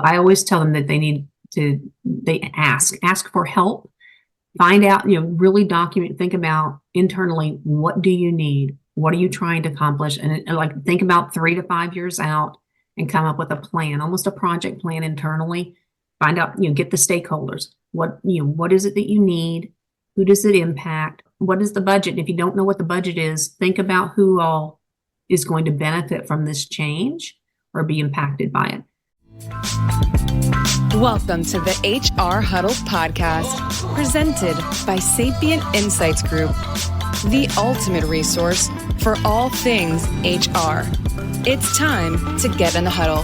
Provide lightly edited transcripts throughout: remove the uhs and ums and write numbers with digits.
I always tell them that they ask for help, find out, really document, think about internally, what do you need? What are you trying to accomplish? And like, think about 3 to 5 years out and come up with a plan, almost a project plan internally. Find out, get the stakeholders. What is it that you need? Who does it impact? What is the budget? And if you don't know what the budget is, think about who all is going to benefit from this change or be impacted by it. Welcome to the HR Huddle podcast, presented by Sapient Insights Group, the ultimate resource for all things HR. It's time to get in the huddle.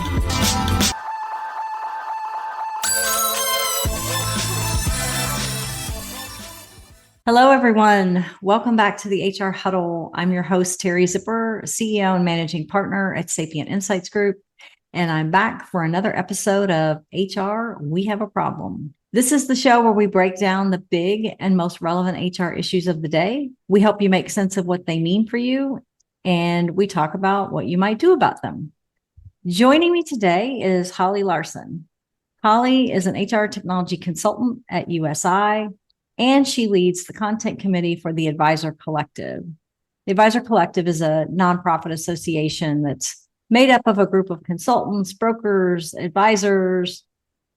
Hello, everyone. Welcome back to the HR Huddle. I'm your host, Teri Zipper, CEO and Managing Partner at Sapient Insights Group. And I'm back for another episode of HR We Have a Problem. This is the show where we break down the big and most relevant HR issues of the day. We help you make sense of what they mean for you, and we talk about what you might do about them. Joining me today is Holly Larson. Holly is an HR technology consultant at USI, and she leads the content committee for the Advisor Collective. The Advisor Collective is a nonprofit association that's made up of a group of consultants, brokers, advisors,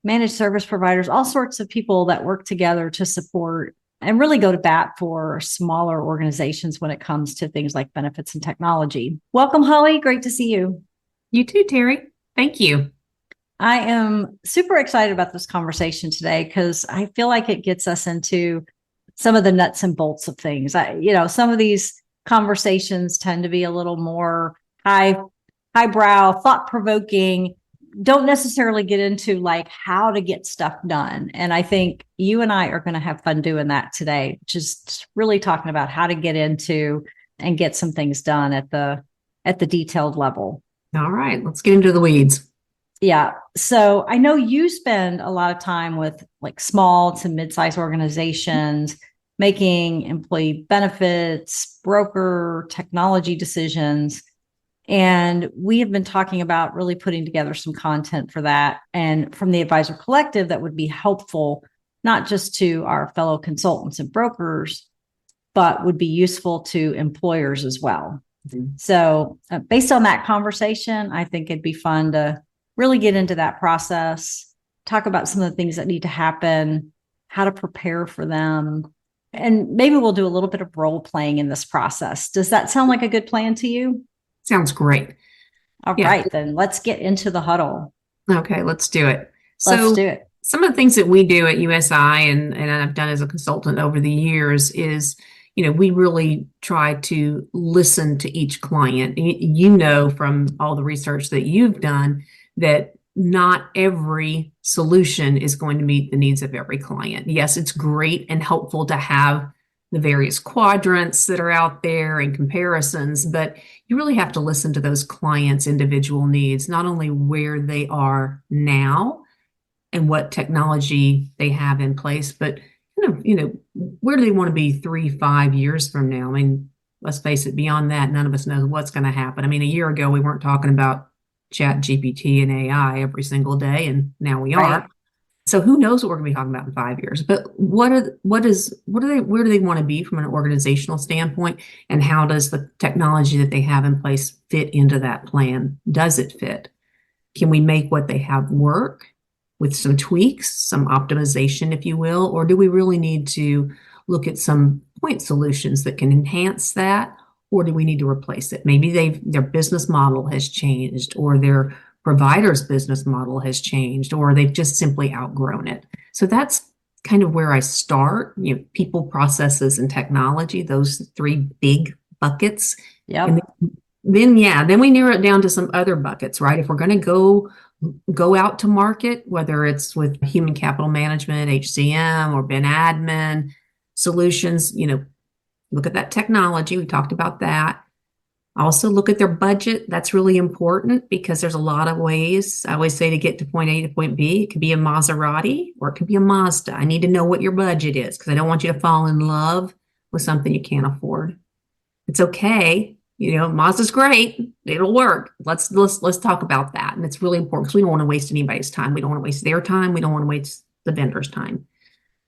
managed service providers, all sorts of people that work together to support and really go to bat for smaller organizations when it comes to things like benefits and technology. Welcome, Holly. Great to see you. You too, Teri. Thank you. I am super excited about this conversation today because I feel like it gets us into some of the nuts and bolts of things. Some of these conversations tend to be a little more highbrow, thought-provoking, don't necessarily get into like how to get stuff done. And I think you and I are going to have fun doing that today, just really talking about how to get into and get some things done at the detailed level. All right, let's get into the weeds. Yeah. So I know you spend a lot of time with like small to mid-sized organizations making employee benefits, broker, technology decisions. And we have been talking about really putting together some content for that. And from the Advisor Collective, that would be helpful, not just to our fellow consultants and brokers, but would be useful to employers as well. Mm-hmm. So based on that conversation, I think it'd be fun to really get into that process, talk about some of the things that need to happen, how to prepare for them. And maybe we'll do a little bit of role playing in this process. Does that sound like a good plan to you? Sounds great. All right, then let's get into the huddle. Okay, let's do it. Let's do it. Some of the things that we do at USI and I've done as a consultant over the years is, we really try to listen to each client. From all the research that you've done that not every solution is going to meet the needs of every client. Yes, it's great and helpful to have the various quadrants that are out there and comparisons, but you really have to listen to those clients' individual needs, not only where they are now and what technology they have in place, but where do they want to be 3-5 years from now? I mean, let's face it, beyond that, none of us knows what's going to happen. I mean, a year ago, we weren't talking about Chat GPT and AI every single day, and now we are. Right. So who knows what we're going to be talking about in 5 years? But where do they want to be from an organizational standpoint, and how does the technology that they have in place fit into that plan? Does it fit? Can we make what they have work with some tweaks, some optimization, if you will, or do we really need to look at some point solutions that can enhance that, or do we need to replace it? Maybe their business model has changed, or their provider's business model has changed, or they've just simply outgrown it. So that's kind of where I start, people, processes, and technology, those 3 big buckets. Yeah. And then we narrow it down to some other buckets, right? If we're going to go out to market, whether it's with human capital management, HCM, or ben admin solutions, look at that technology. We talked about that. Also look at their budget. That's really important because there's a lot of ways. I always say to get to point A to point B, it could be a Maserati or it could be a Mazda. I need to know what your budget is because I don't want you to fall in love with something you can't afford. It's okay. Mazda's great. It'll work. Let's talk about that. And it's really important because we don't want to waste anybody's time. We don't want to waste their time. We don't want to waste the vendor's time.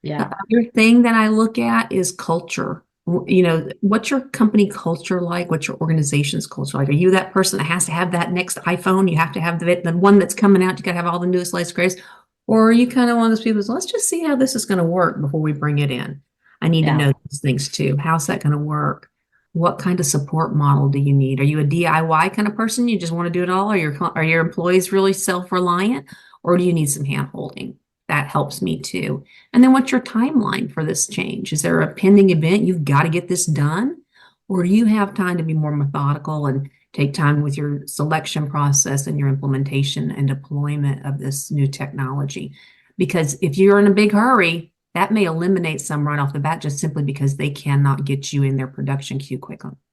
Yeah. The other thing that I look at is culture. What's your company culture like? What's your organization's culture like? Are you that person that has to have that next iPhone? You have to have the one that's coming out. You got to have all the newest, latest, greatest. Or are you kind of one of those people? Let's just see how this is going to work before we bring it in. I need to know these things too. How's that going to work? What kind of support model do you need? Are you a DIY kind of person? You just want to do it all? Are your employees really self-reliant? Or do you need some hand holding? That helps me too. And then what's your timeline for this change? Is there a pending event? You've got to get this done? Or do you have time to be more methodical and take time with your selection process and your implementation and deployment of this new technology? Because if you're in a big hurry, that may eliminate some right off the bat just simply because they cannot get you in their production queue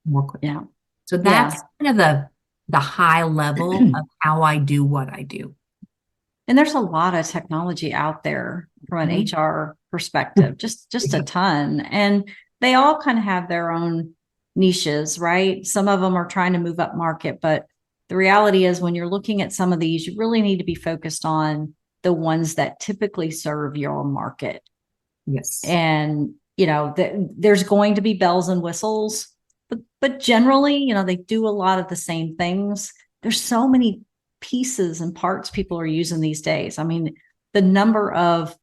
more quickly. Yeah. So that's kind of the high level of how I do what I do. And there's a lot of technology out there from an HR perspective, just a ton. And they all kind of have their own niches, right? Some of them are trying to move up market, but the reality is when you're looking at some of these, you really need to be focused on the ones that typically serve your market. Yes. And, there's going to be bells and whistles, but generally, they do a lot of the same things. There's so many pieces and parts people are using these days. I mean, the number of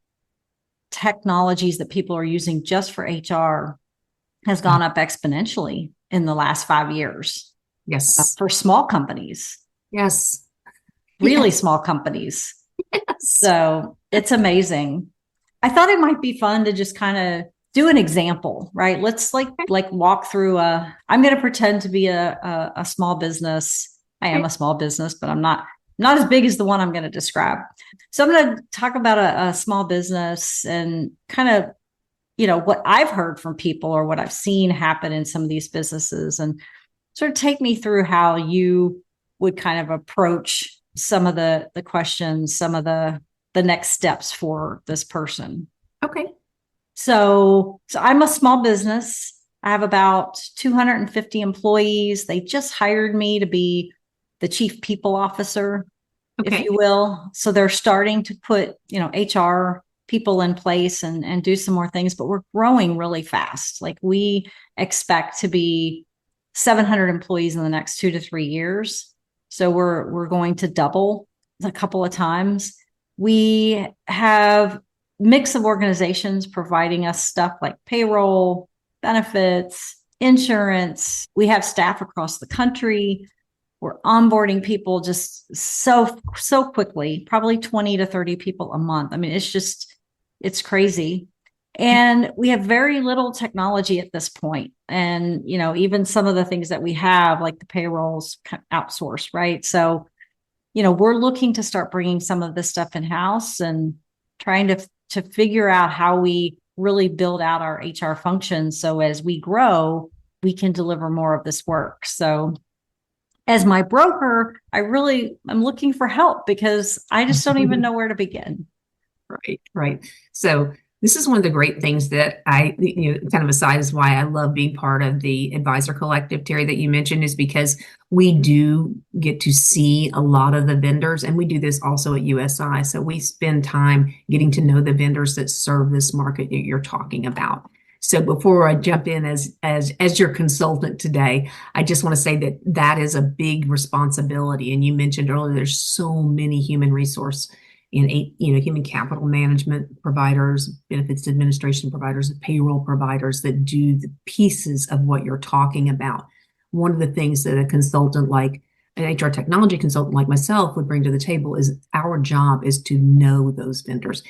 technologies that people are using just for HR has gone up exponentially in the last 5 years. Yes. For small companies. Yes. Really small companies. Yes. So it's amazing. I thought it might be fun to just kind of do an example, right? Let's like walk through I'm going to pretend to be a small business. I am a small business, but I'm not as big as the one I'm going to describe. So I'm going to talk about a small business and kind of, what I've heard from people or what I've seen happen in some of these businesses, and sort of take me through how you would kind of approach some of the questions, some of the next steps for this person. Okay. So I'm a small business. I have about 250 employees. They just hired me to be the chief people officer, if you will. So they're starting to put, HR people in place and do some more things, but we're growing really fast. Like we expect to be 700 employees in the next 2 to 3 years. So we're going to double a couple of times. We have mix of organizations providing us stuff like payroll, benefits, insurance. We have staff across the country. We're onboarding people just so quickly, probably 20 to 30 people a month. I mean, it's crazy. And we have very little technology at this point. And, even some of the things that we have, like the payrolls outsourced, right? So, we're looking to start bringing some of this stuff in-house and trying to figure out how we really build out our HR functions. So as we grow, we can deliver more of this work. So as my broker, I'm looking for help because I just don't even know where to begin. Right. So this is one of the great things that kind of aside is why I love being part of the advisor collective, Teri, that you mentioned, is because we do get to see a lot of the vendors, and we do this also at USI. So we spend time getting to know the vendors that serve this market that you're talking about. So before I jump in as your consultant today, I just want to say that is a big responsibility. And you mentioned earlier, there's so many human resource human capital management providers, benefits administration providers, payroll providers that do the pieces of what you're talking about. One of the things that a consultant like an HR technology consultant like myself would bring to the table is our job is to know those vendors.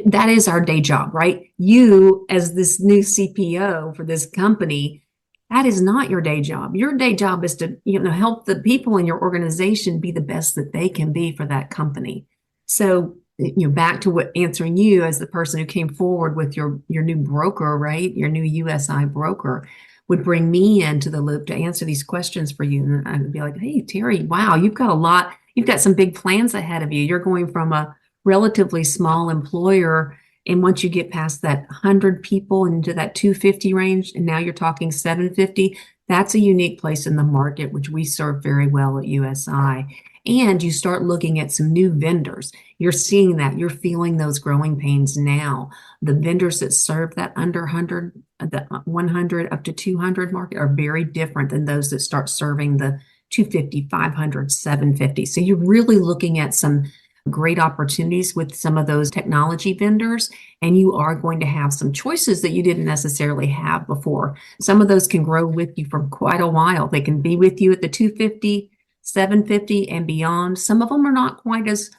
That is our day job, right? You, as this new CPO for this company, that is not your day job. Your day job is to help the people in your organization be the best that they can be for that company. So, back to answering you as the person who came forward with your new broker, right? Your new USI broker would bring me into the loop to answer these questions for you. And I would be like, hey, Teri, wow, you've got some big plans ahead of you. You're going from a relatively small employer. And once you get past that 100 people into that 250 range, and now you're talking 750, That's a unique place in the market, which we serve very well at USI. And you start looking at some new vendors. You're seeing that. You're feeling those growing pains now. The vendors that serve that under 100, the 100 up to 200 market are very different than those that start serving the 250, 500, 750. So you're really looking at some great opportunities with some of those technology vendors, and you are going to have some choices that you didn't necessarily have before. Some of those can grow with you for quite a while. They can be with you at the 250, 750 and beyond. Some of them are not quite as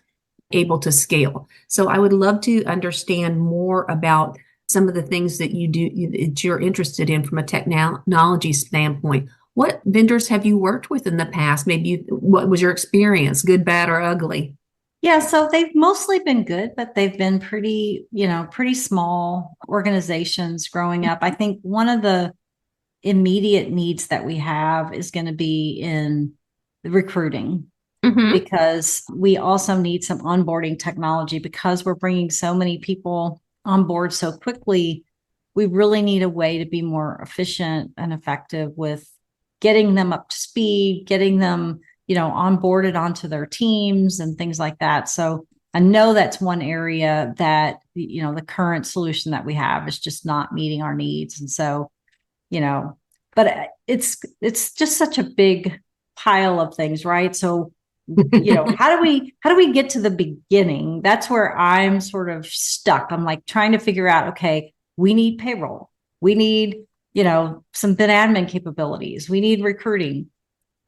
able to scale. So I would love to understand more about some of the things that you do that you're interested in from a technology standpoint. What vendors have you worked with in the past? What was your experience, good, bad, or ugly? Yeah, so they've mostly been good, but they've been pretty small organizations growing up. I think one of the immediate needs that we have is going to be in the recruiting, because we also need some onboarding technology because we're bringing so many people on board so quickly. We really need a way to be more efficient and effective with getting them up to speed, getting them onboarded onto their teams and things like that. So I know that's one area that, the current solution that we have is just not meeting our needs. And so, but it's just such a big pile of things, right? So, how do we get to the beginning? That's where I'm sort of stuck. I'm like trying to figure out, okay, we need payroll. We need, some bin admin capabilities. We need recruiting.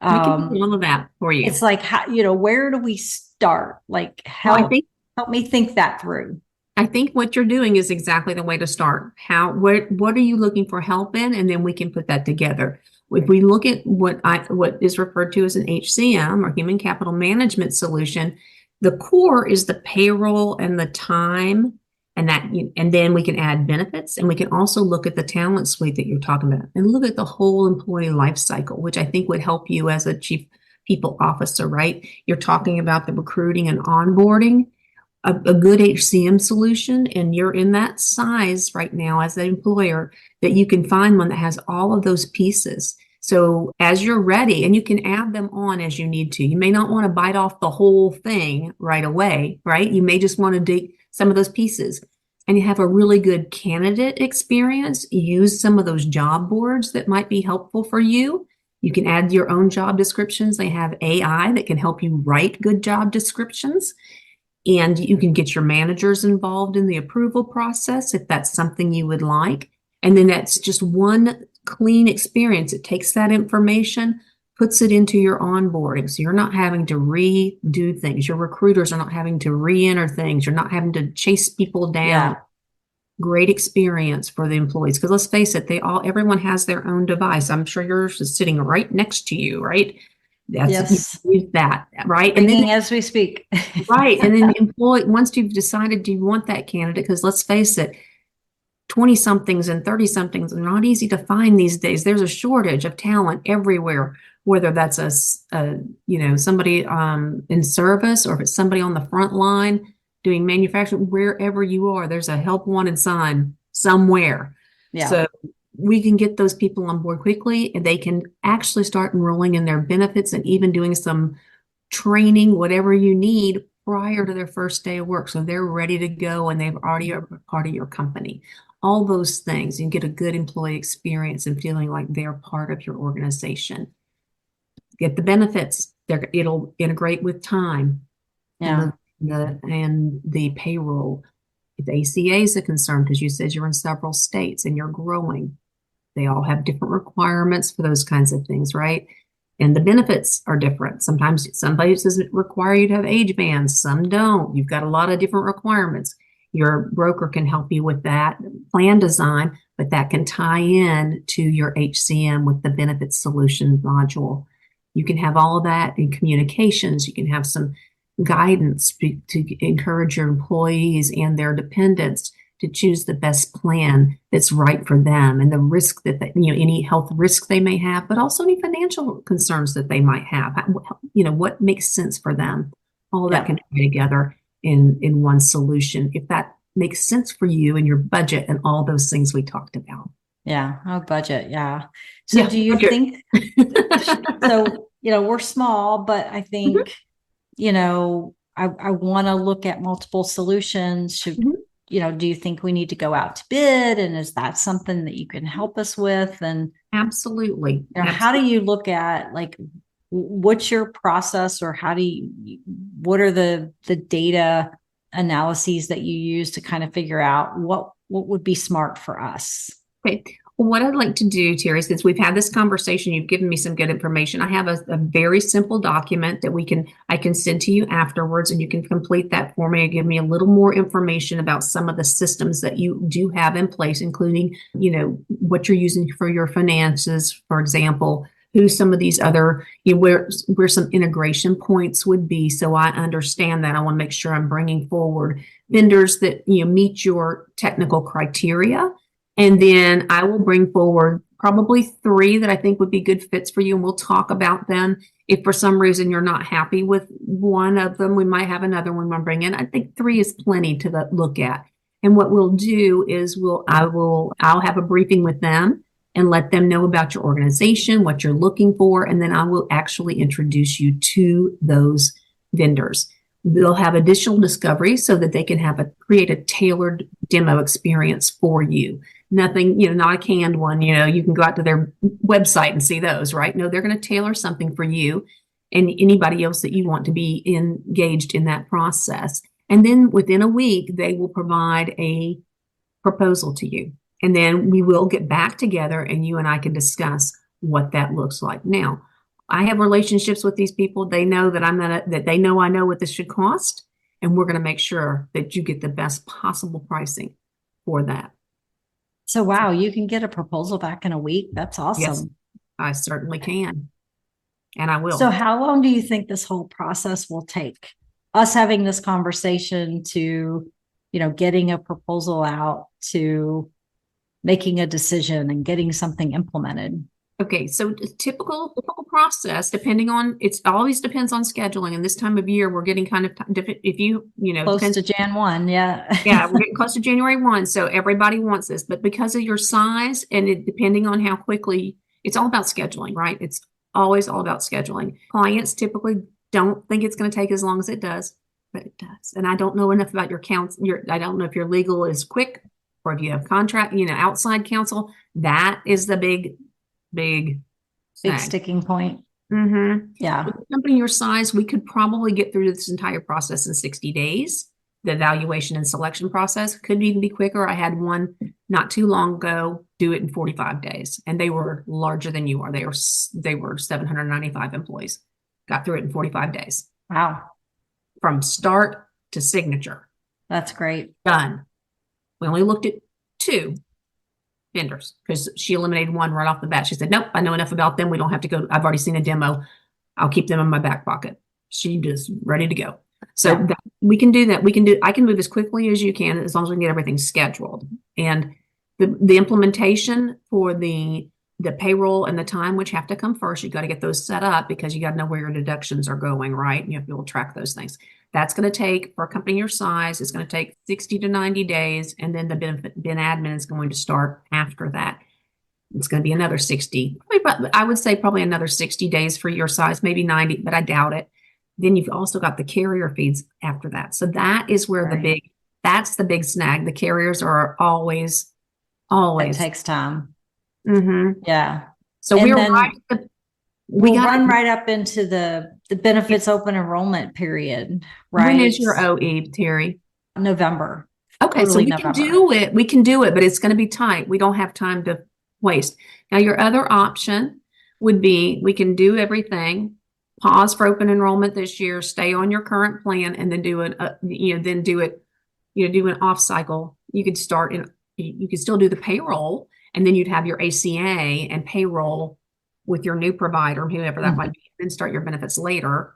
We can do all of that for you. It's like, how, where do we start? Like, help me think that through. I think what you're doing is exactly the way to start. What are you looking for help in? And then we can put that together. If we look at what is referred to as an HCM or human capital management solution, the core is the payroll and the time, and then we can add benefits, and we can also look at the talent suite that you're talking about and look at the whole employee life cycle, which I think would help you as a chief people officer, right? You're talking about the recruiting and onboarding, a good HCM solution, and you're in that size right now as an employer that you can find one that has all of those pieces. So as you're ready, and you can add them on as you need to. You may not want to bite off the whole thing right away, right? You may just want to dig some of those pieces, and you have a really good candidate experience. Use some of those job boards that might be helpful for you. You can add your own job descriptions. They have AI that can help you write good job descriptions. And you can get your managers involved in the approval process if that's something you would like. And then that's just one clean experience. It takes that information, puts it into your onboarding. So you're not having to redo things. Your recruiters are not having to re-enter things. You're not having to chase people down. Yeah. Great experience for the employees. Because let's face it, everyone has their own device. I'm sure yours is sitting right next to you, right? Yes. Use that, right? Ringing, and then as we speak. Right. And then the employee, once you've decided, do you want that candidate? Because let's face it, 20 somethings and 30 somethings are not easy to find these days. There's a shortage of talent everywhere, whether that's somebody in service, or if it's somebody on the front line doing manufacturing. Wherever you are, there's a help wanted sign somewhere. Yeah. So we can get those people on board quickly, and they can actually start enrolling in their benefits and even doing some training, whatever you need, prior to their first day of work. So they're ready to go and they've already are part of your company. All those things, you can get a good employee experience and feeling like they're part of your organization. Get the benefits. It'll integrate with time. Yeah. And the payroll. If ACA is a concern, because you said you're in several states and you're growing, they all have different requirements for those kinds of things, right? And the benefits are different. Sometimes some places require you to have age bands, some don't. You've got a lot of different requirements. Your broker can help you with that plan design, but that can tie in to your HCM with the benefits solution module. You can have all of that in communications. You can have some guidance to encourage your employees and their dependents to choose the best plan that's right for them, and the risk that any health risk they may have, but also any financial concerns that they might have. What makes sense for them. All that can be together in one solution, if that makes sense for you and your budget and all those things we talked about. Yeah. Oh, budget. Yeah. So Yeah, do you budget. think, so, we're small, but I Mhm, think, I want to look at multiple solutions. mhm. Do you think we need to go out to bid? And is that something that you can help us with? And, Absolutely. how do Absolutely. you look at like, what's your process, or what are the data analyses that you use to kind of figure out what would be smart for us? Okay. Well, what I'd like to do, Terry, since we've had this conversation, you've given me some good information. I have a very simple document that I can send to you afterwards, and you can complete that for me and give me a little more information about some of the systems that you do have in place, including, what you're using for your finances, for example, who some of these other, where some integration points would be. So I understand that. I want to make sure I'm bringing forward vendors that, meet your technical criteria. And then I will bring forward probably 3 that I think would be good fits for you, and we'll talk about them. If for some reason you're not happy with one of them, we might have another one we'll bring in. I think 3 is plenty to look at. And what we'll do is I'll have a briefing with them and let them know about your organization, what you're looking for, and then I will actually introduce you to those vendors. They'll have additional discovery so that they can create a tailored demo experience for you. Nothing, not a canned one, you can go out to their website and see those, right? No, they're going to tailor something for you and anybody else that you want to be engaged in that process. And then within a week, they will provide a proposal to you. And then we will get back together and you and I can discuss what that looks like. Now, I have relationships with these people. They know that they know I know what this should cost, and we're going to make sure that you get the best possible pricing for that. So, wow, you can get a proposal back in a week. That's Yes, awesome. I certainly can, and I So, will. how long do you think this whole process will take? Us having this conversation to, getting a proposal out to making a decision and getting something implemented. Okay, so typical process, it always depends on scheduling. And this time of year, we're getting kind of different. If Close depends. to Jan 1, yeah. Yeah, we're getting close to January 1, so everybody wants this. But because of your size and depending on how quickly, it's all about scheduling, right? It's always all about scheduling. Clients typically don't think it's going to take as long as it does, but it does. And I don't know enough about I don't know if your legal is quick or if you have contract, outside counsel. That is the big Big snag. sticking point. Mm-hmm. Yeah. With a company your size, we could probably get through this entire process in 60 days. The evaluation and selection process could even be quicker. I had one not too long ago do it in 45 days, and they were larger than you are. They were 795 employees. Got through it in 45 days. Wow. From start to signature. That's great. Done. We only looked at 2 vendors because she eliminated one right off the bat. She said, nope, I know enough about them. We don't have to go. I've already seen a demo. I'll keep them in my back pocket. She just ready to go. So we can do that. I can move as quickly as you can as long as we can get everything scheduled. And the implementation for the payroll and the time, which have to come first, you got to get those set up because you got to know where your deductions are going, right? And you have to be able to track those things. That's going to take, for a company your size, it's going to take 60 to 90 days. And then the ben admin is going to start after that. It's going to be another 60. I would say probably another 60 days for your size, maybe 90, but I doubt it. Then you've also got the carrier feeds after that. So that is where that's the big snag. The carriers are always. It takes time. Mm-hmm. Yeah. So we'll run right up into the benefits open enrollment period, right? When is your OE, Teri? November. Okay, so we can do it. We can do it, but it's going to be tight. We don't have time to waste. Now, your other option would be we can do everything, pause for open enrollment this year, stay on your current plan, and then do an off cycle. You could still do the payroll, and then you'd have your ACA and payroll with your new provider, whoever that might be, then start your benefits later.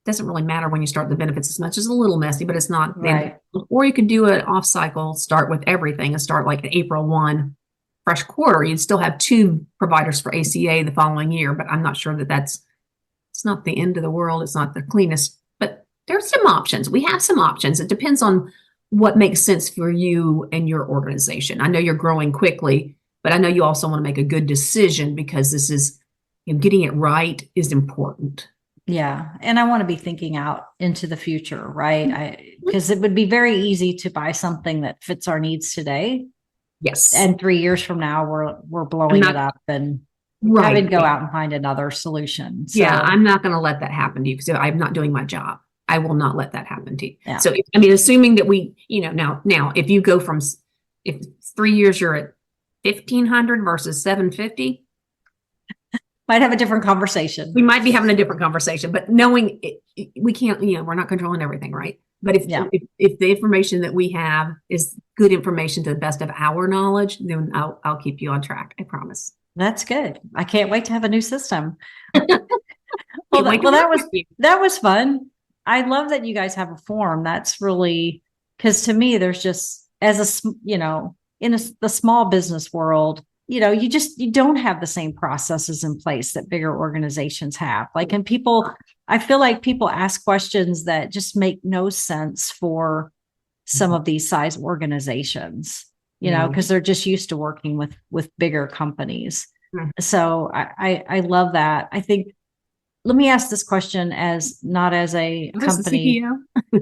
Doesn't really matter when you start the benefits as much. It's a little messy, but it's not. Right. Or you could do an off cycle, start with everything and start like April 1, fresh quarter. You'd still have 2 providers for ACA the following year, but I'm not sure it's not the end of the world. It's not the cleanest, but there's some options. We have some options. It depends on what makes sense for you and your organization. I know you're growing quickly. but I know you also want to make a good decision because this is, getting it right is important. Yeah. And I want to be thinking out into the future, right? Because it would be very easy to buy something that fits our needs today. Yes. And 3 years from now, we're blowing it up and having to go out and find another solution. So, yeah, I'm not going to let that happen to you because I'm not doing my job. I will not let that happen to you. Yeah. So, assuming that we, now, if you go from, if 3 years you're at 1,500 versus 750, might have a different conversation. We might be having a different conversation, but knowing we can't, we're not controlling everything, right? But if the information that we have is good information to the best of our knowledge, then I'll keep you on track. I promise. That's good. I can't wait to have a new system. Well, that was fun. I love that you guys have a forum. That's really, because to me, there's just, as a, in the small business world, you don't have the same processes in place that bigger organizations have. And I feel like people ask questions that just make no sense for some of these size organizations, because they're just used to working with bigger companies. Mm-hmm. So I love that. I think, let me ask this question not as a company,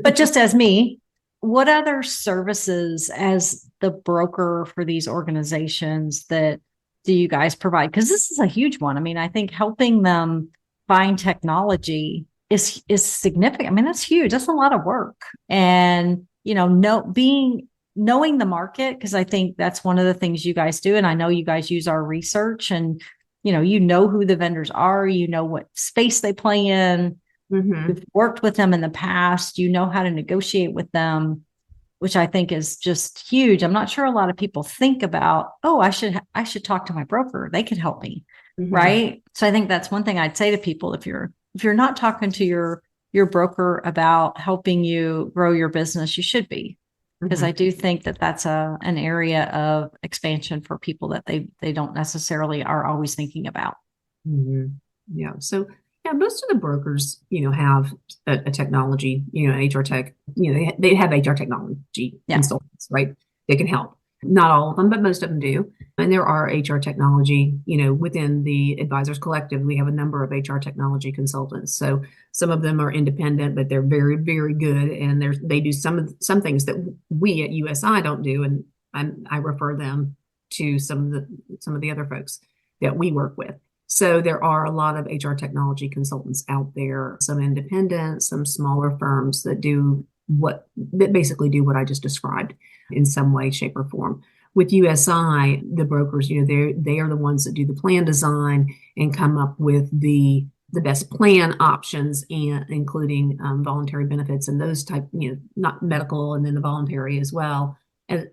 but just as me. What other services as the broker for these organizations that do you guys provide? Because this is a huge one. I think helping them find technology is significant. That's huge. That's a lot of work. And, knowing the market, because I think that's one of the things you guys do. And I know you guys use our research and, who the vendors are, what space they play in. Mm-hmm. We've worked with them in the past, how to negotiate with them, which I think is just huge. I'm not sure a lot of people think about, I should talk to my broker. They could help me. Mm-hmm. Right. So I think that's one thing I'd say to people. If you're not talking to your broker about helping you grow your business, you should be, because I do think that that's an area of expansion for people that they don't necessarily are always thinking about. Mm-hmm. Yeah. So most of the brokers, have a technology, HR tech, they have HR technology consultants, right? They can help. Not all of them, but most of them do. And there are HR technology, within the Advisors Collective, we have a number of HR technology consultants. So some of them are independent, but they're very, very good. And they do some things that we at USI don't do. And I refer them to some of the other folks that we work with. So there are a lot of HR technology consultants out there, some independent, some smaller firms that basically do what I just described in some way, shape, or form. With USI, the brokers, they are the ones that do the plan design and come up with the best plan options, and including voluntary benefits and those type, not medical, and then the voluntary as well. And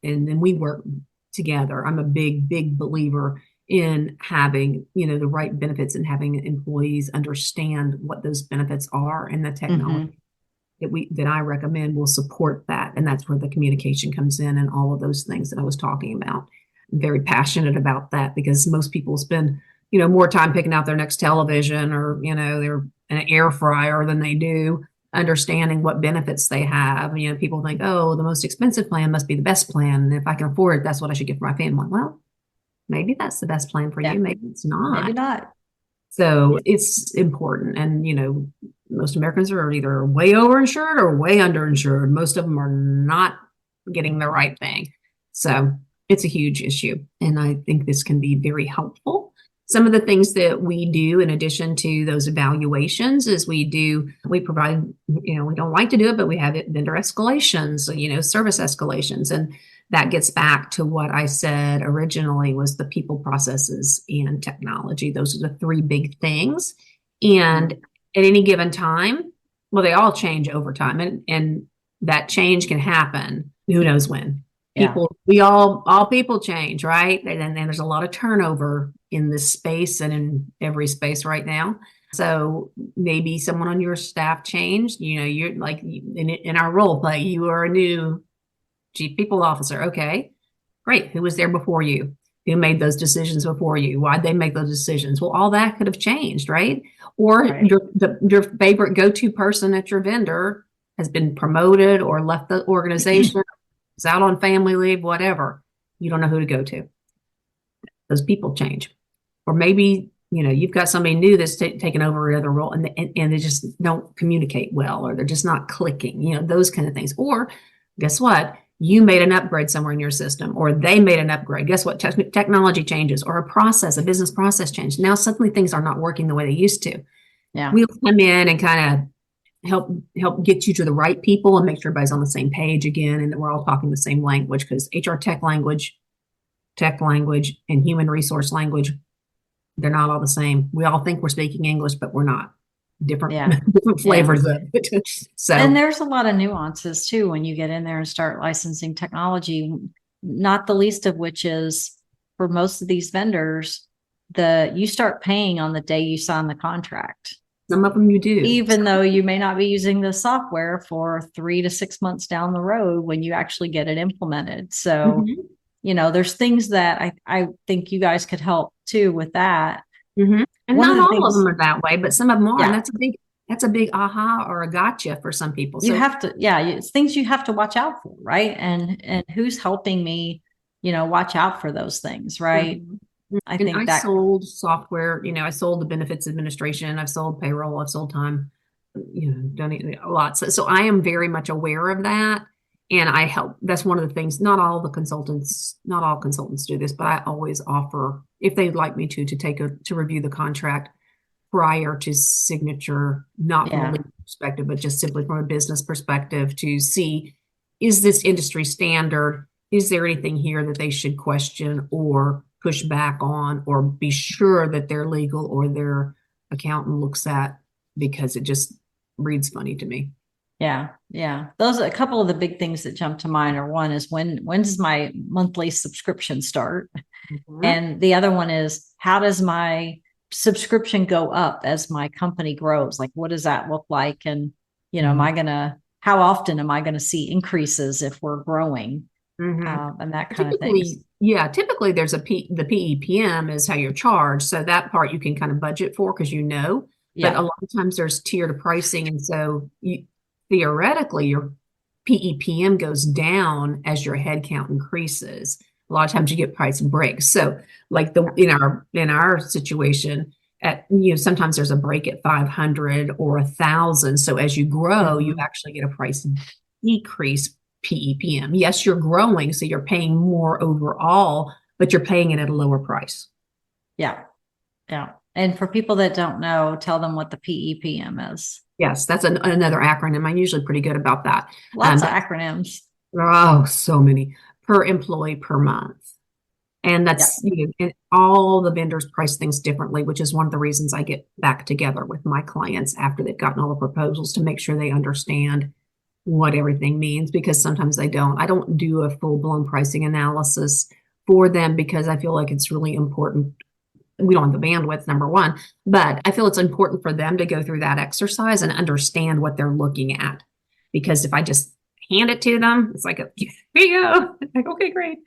then we work together. I'm a big, big believer in having, the right benefits and having employees understand what those benefits are, and the technology that I recommend will support that. And that's where the communication comes in and all of those things that I was talking about. I'm very passionate about that because most people spend, more time picking out their next television or, their an air fryer than they do understanding what benefits they have. People think, the most expensive plan must be the best plan. And if I can afford it, that's what I should get for my family. Well, maybe that's the best plan for you. Maybe it's not. Maybe not. So it's important. And, most Americans are either way overinsured or way underinsured. Most of them are not getting the right thing. So it's a huge issue. And I think this can be very helpful. Some of the things that we do in addition to those evaluations is we provide, we don't like to do it, but we have vendor escalations, service escalations. And that gets back to what I said originally was the people, processes, and technology. Those are the three big things. And at any given time, they all change over time, and that change can happen. Who knows when? All people change, right? And then there's a lot of turnover in this space and in every space right now. So maybe someone on your staff changed. You're like in our role play, you are a new chief people officer. Okay, great. Who was there before you? Who made those decisions before you? Why'd they make those decisions? Well, all that could have changed, right? Or your favorite go-to person at your vendor has been promoted or left the organization, is out on family leave, whatever. You don't know who to go to. those people change. Or maybe, you've got somebody new that's taken over another role and they just don't communicate well, or they're just not clicking, those kind of things. Or guess what? You made an upgrade somewhere in your system, or they made an upgrade. Guess what? Technology changes, or a business process change. Now suddenly things are not working the way they used to. Yeah. We'll come in and kind of help get you to the right people and make sure everybody's on the same page again, and that we're all talking the same language, because HR tech language, and human resource language, they're not all the same. We all think we're speaking English, but we're not. Different flavors of it. So, and there's a lot of nuances too when you get in there and start licensing technology, not the least of which is, for most of these vendors, you start paying on the day you sign the contract. Some of them you do, even though you may not be using the software for 3 to 6 months down the road when you actually get it implemented. So, there's things that I think you guys could help too with that. And not all of them are that way, but some of them are. And that's a big aha or a gotcha for some people. So you have to, it's things you have to watch out for, right? And who's helping me, watch out for those things, right? I think I sold software, I sold the benefits administration, I've sold payroll, I've sold time, done a lot. So I am very much aware of that. And I help. That's one of the things. Not all consultants do this, but I always offer, if they'd like me to review the contract prior to signature, not from a legal perspective, but just simply from a business perspective, to see, is this industry standard? Is there anything here that they should question or push back on, or be sure that their legal or their accountant looks at, because it just reads funny to me. Yeah. Those are a couple of the big things that jump to mind. Are one is, when does my monthly subscription start? And the other one is, how does my subscription go up as my company grows? Like, what does that look like? And, how often am I going to see increases if we're growing? And that kind of thing. Yeah. Typically there's the PEPM is how you're charged. So that part you can kind of budget for, because but a lot of times there's tiered pricing. And so theoretically, your PEPM goes down as your headcount increases. A lot of times you get price breaks. So, like in our situation, sometimes there's a break at 500 or 1,000. So as you grow, you actually get a price decrease PEPM. Yes, you're growing, so you're paying more overall, but you're paying it at a lower price. Yeah. And for people that don't know, tell them what the PEPM is. Yes, that's another acronym. I'm usually pretty good about that. Lots of acronyms. Oh, so many. Per employee per month. And that's, and all the vendors price things differently, which is one of the reasons I get back together with my clients after they've gotten all the proposals, to make sure they understand what everything means, because sometimes they don't. I don't do a full-blown pricing analysis for them, because I feel like it's really important. We don't have the bandwidth, number one, but I feel it's important for them to go through that exercise and understand what they're looking at. Because if I just hand it to them, it's like, here you go. Like, okay, great.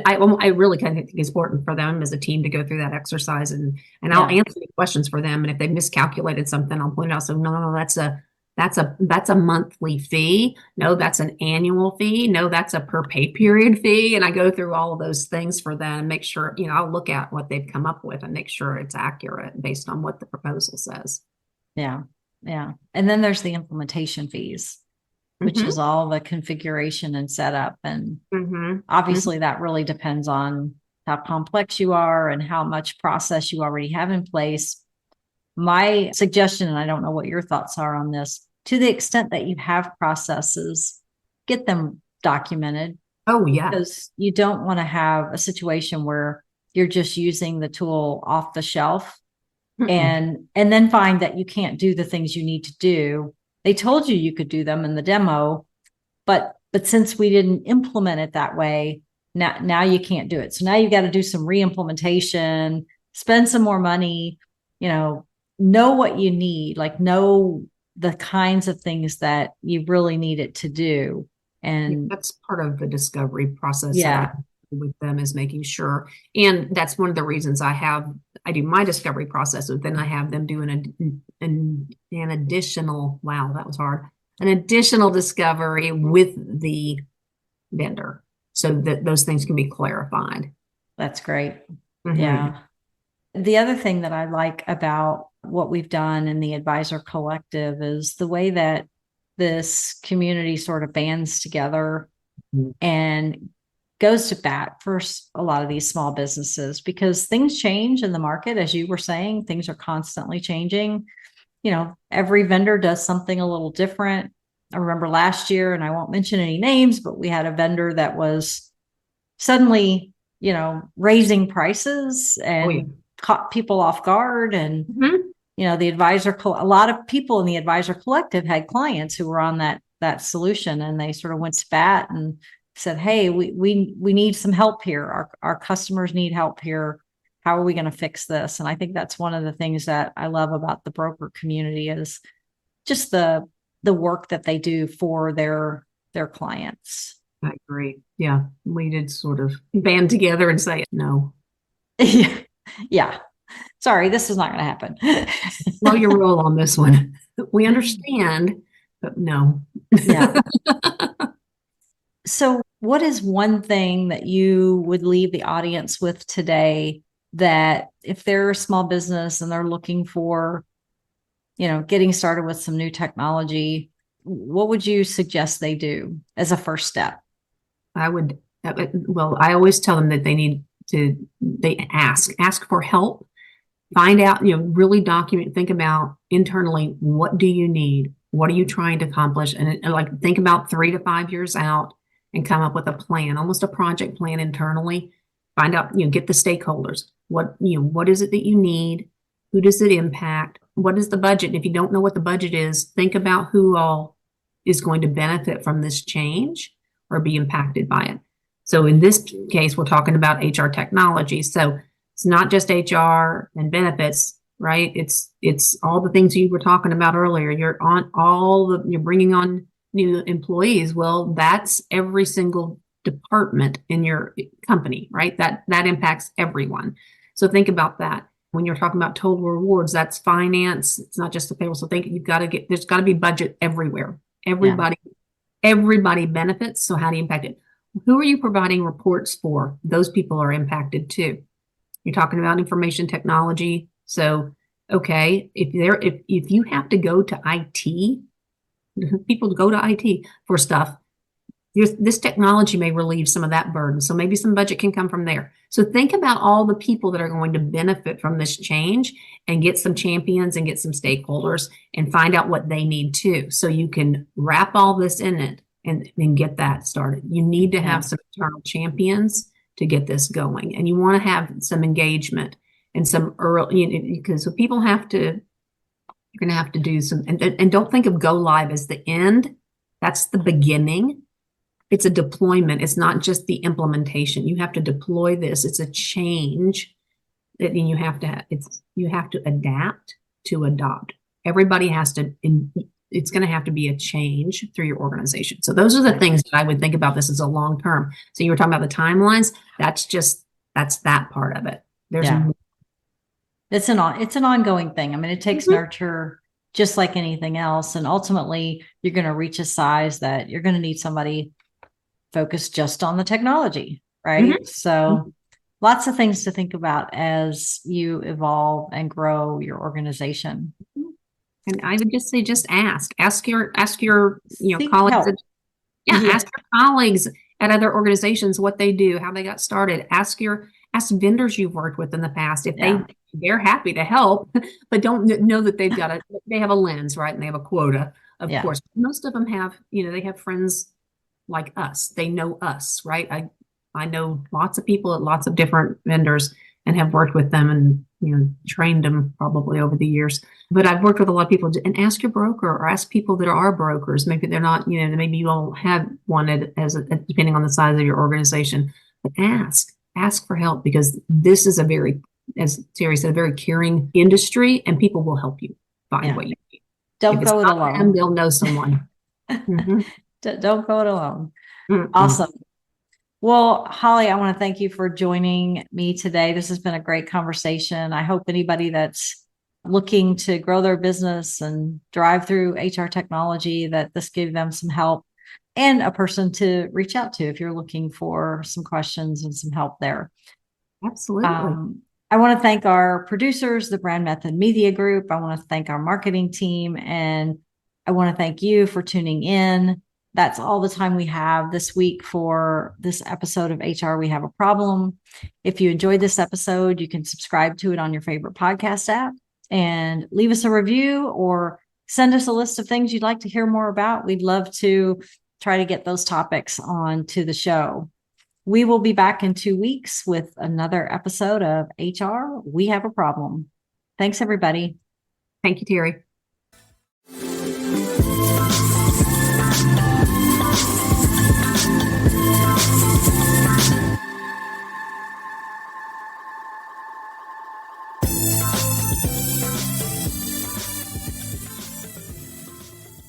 I really kind of think it's important for them as a team to go through that exercise, and I'll answer the questions for them. And if they miscalculated something, I'll point out, so no, that's a monthly fee. No, that's an annual fee. No, that's a per pay period fee. And I go through all of those things for them and make sure, I'll look at what they've come up with and make sure it's accurate based on what the proposal says. Yeah. And then there's the implementation fees, which is all the configuration and setup. And obviously that really depends on how complex you are and how much process you already have in place. My suggestion, and I don't know what your thoughts are on this, to the extent that you have processes, get them documented. Oh, yeah. Because you don't want to have a situation where you're just using the tool off the shelf and then find that you can't do the things you need to do. They told you could do them in the demo, but since we didn't implement it that way, now you can't do it. So now you got to do some re-implementation, spend some more money, know what you need, like know the kinds of things that you really need it to do. And that's part of the discovery process. With them, is making sure. And that's one of the reasons I do my discovery process, but then I have them do an additional, an additional discovery with the vendor, so that those things can be clarified. That's great. Yeah. The other thing that I like about what we've done in the advisor collective is the way that this community sort of bands together Mhm. and goes to bat for a lot of these small businesses because things change in the market. As you were saying, things are constantly changing. Every vendor does something a little different. I remember last year, and I won't mention any names, but we had a vendor that was suddenly, raising prices Oh, yeah. and caught people off guard. And, Mhm. a lot of people in the advisor collective had clients who were on that solution, and they sort of went to bat and said, hey, we need some help here. Our customers need help here. How are we going to fix this? And I think that's one of the things that I love about the broker community is just the work that they do for their clients. I agree. Yeah. We did sort of band together and say, no. Yeah. Sorry, this is not going to happen. Slow your roll on this one. We understand, but no. Yeah. So, what is one thing that you would leave the audience with today that if they're a small business and they're looking for, getting started with some new technology, what would you suggest they do as a first step? I would, well, I always tell them that they ask for help, find out, really document, think about internally, what do you need? What are you trying to accomplish? And like, think about 3 to 5 years out and come up with a plan, almost a project plan internally. Find out, get the stakeholders. What is it that you need? Who does it impact? What is the budget? And if you don't know what the budget is, think about who all is going to benefit from this change or be impacted by it. So in this case, we're talking about HR technology. So it's not just HR and benefits, right? It's all the things you were talking about earlier. You're bringing on new employees. Well, that's every single department in your company, right? That impacts everyone. So think about that. When you're talking about total rewards, that's finance. It's not just the payroll. So there's got to be budget everywhere. Everybody benefits. So how do you impact it? Who are you providing reports for? Those people are impacted too. You're talking about information technology. So, okay, if you have to go to IT, people go to IT for stuff, this technology may relieve some of that burden. So maybe some budget can come from there. So think about all the people that are going to benefit from this change and get some champions and get some stakeholders and find out what they need too. So you can wrap all this in it and get that started. You need to have some internal champions to get this going. And you want to have some engagement and some early, because so people you're going to have to do some, and don't think of go live as the end. That's the beginning. It's a deployment. It's not just the implementation. You have to deploy this. It's a change that you have to adapt to adopt. Everybody has to, it's going to have to be a change through your organization. So those are the things that I would think about this as a long term. So you were talking about the timelines. That's that part of it. It's an ongoing thing. I mean, it takes nurture just like anything else. And ultimately you're going to reach a size that you're going to need somebody focused just on the technology, right? So lots of things to think about as you evolve and grow your organization. And I would just say, just ask your Seek colleagues. help. Ask your colleagues at other organizations what they do, how they got started. Ask vendors you've worked with in the past if they're happy to help, but don't know that they have a lens, right? And they have a quota, of course. Most of them have, they have friends like us. They know us, right? I know lots of people at lots of different vendors and have worked with them and, trained them probably over the years. But I've worked with a lot of people, and ask your broker or ask people that are brokers. Maybe they're not, maybe you don't have one depending on the size of your organization, but ask for help, because this is as Teri said, a very caring industry, and people will help you find what you need. Don't go it alone. Them, they'll know someone. Don't go it alone. Awesome. Well, Holly, I want to thank you for joining me today. This has been a great conversation. I hope anybody that's looking to grow their business and drive through HR technology, that this gave them some help and a person to reach out to if you're looking for some questions and some help there. Absolutely. I want to thank our producers, the Brand Method Media Group. I want to thank our marketing team, and I want to thank you for tuning in. That's all the time we have this week for this episode of HR We Have a Problem. If you enjoyed this episode, you can subscribe to it on your favorite podcast app and leave us a review or send us a list of things you'd like to hear more about. We'd love to try to get those topics on to the show. We will be back in 2 weeks with another episode of HR We Have a Problem. Thanks, everybody. Thank you, Teri.